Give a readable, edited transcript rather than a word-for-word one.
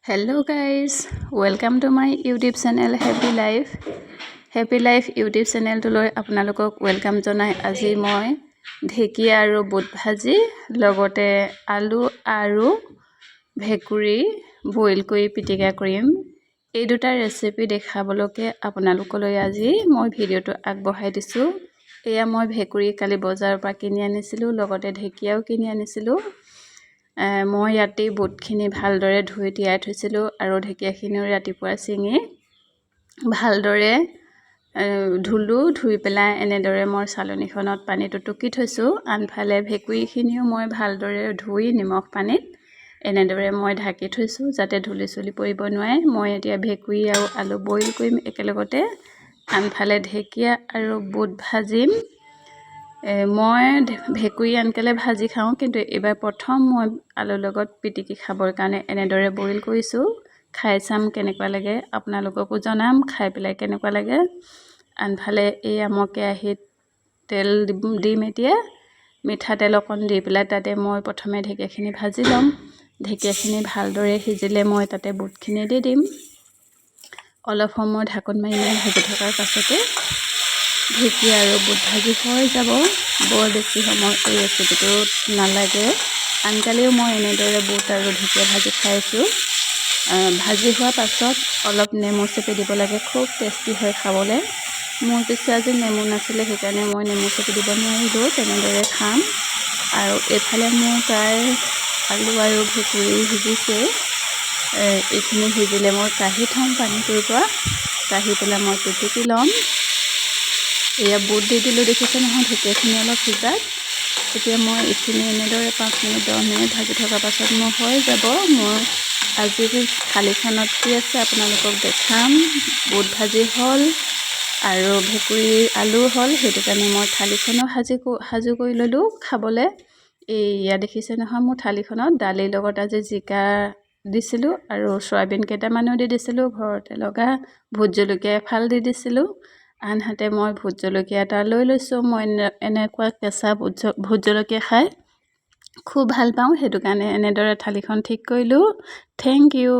Hello guys, welcome to my YouTube channel Happy Life YouTube channel to loi apnalokok welcome janai aji moi ঢেকিয়া আৰু বুট ভাজি লগতে আলু আৰু ভেকুৰি boil কৰি পিটিকা কৰিম এই দুটা ৰেচিপি দেখাবলকে আপোনালোকলৈ আজি মই ভিডিওটো আগবঢ়াই দিছো এয়া মই ভেকুৰি কালি বজাৰৰ পৰা কিনি আনিছিলো লগতে ঢেকিয়াও কিনি আনিছিলো মই ইয়াতে বুটখিনি ভালদৰে ধুই তিয়াই থৈছিলো আৰু ঢেকিয়াখিনিও ৰাতিপুৱা চিঙি ভালদৰে ধুলু ধুই পেলাই এনেদৰে মই চালনীখনত পানীটো টুকি থৈছো আনফালে ভেকুৰিখিনিও মই ভালদৰে ধুই নিমখ পানীত এনেদৰে মই ঢাকি থৈছো যাতে ধুলি চলি পৰিব নোৱাৰে মই এতিয়া ভেকুৰি আৰু আলু বইল কৰিম একেলগতে আনফালে ঢেকিয়া আৰু বুট ভাজিম মই ভেকুৰি আনকালে ভাজি খাওঁ কিন্তু এবাৰ প্ৰথম মই আলুৰ লগত পিটিকি খাবৰ কাৰণে এনেদৰে বইল কৰিছো খাই চাম কেনেকুৱা লাগে আপোনালোককো জনাম খাই পেলাই কেনেকুৱা লাগে আনফালে এই মই কেৰাহীত তেল দিম এতিয়া মিঠাতেল অকণ দি পেলাই তাতে মই প্ৰথমে ঢেকিয়াখিনি ভাজি লম ঢেকিয়াখিনি ভালদৰে সিজিলে মই তাতে বুটখিনি দি দিম অলপ সময় ঢাকন মাৰি ভাজি থকাৰ পাছতে ঢেকিয়া আৰু বুট ভাজি হৈ যাব বৰ বেছি সময় এই ৰেচিপিটো নালাগে আনকালেও মই এনেদৰে বুট আৰু ঢেকিয়া ভাজি খাইছো ভাজি হোৱাৰ পাছত অলপ নেমু চেপি দিব লাগে খুব টেষ্টি হয় খাবলৈ মোৰ পিছে আজি নেমু নাছিলে সেইকাৰণে মই নেমু চেপি দিব নোৱাৰিলো তেনেদৰে খাম আৰু এফালে মোৰ প্ৰায় আলু আৰু ভেকুৰি সিজিছে এইখিনি সিজিলে মই কাঢ়ি থম পানীটোৰ পৰা কাঢ়ি পেলাই মই পিটিকি ল'ম এয়া বুট দি দিলোঁ দেখিছে নহয় ঢেকিয়াখিনি অলপ সিজাত এতিয়া মই এইখিনি এনেদৰে 5 মিনিট 10 মিনিট ভাজি থকাৰ পাছত মোৰ হৈ যাব মোৰ আজিৰ থালিখনত কি আছে আপোনালোকক দেখাম বুট ভাজি হ'ল আৰু ভেকুৰি আলু হ'ল সেইটো কাৰণে মই থালিখনো সাজু কৰি ল'লোঁ খাবলৈ এয়া দেখিছে নহয় মোৰ থালিখনত দালিৰ লগত আজি জিকা দিছিলোঁ আৰু সয়াবিন কেইটামানো দি দিছিলোঁ ঘৰতে লগা ভোট জলকীয়া এফাল দি দিছিলোঁ আনহাতে মই ভোট জলকীয়া এটা লৈ লৈছোঁ মই এনেকুৱা কেঁচা ভোট জলকীয়া খাই খুব ভাল পাওঁ সেইটো কাৰণে এনেদৰে থালিখন ঠিক কৰিলোঁ থেংক ইউ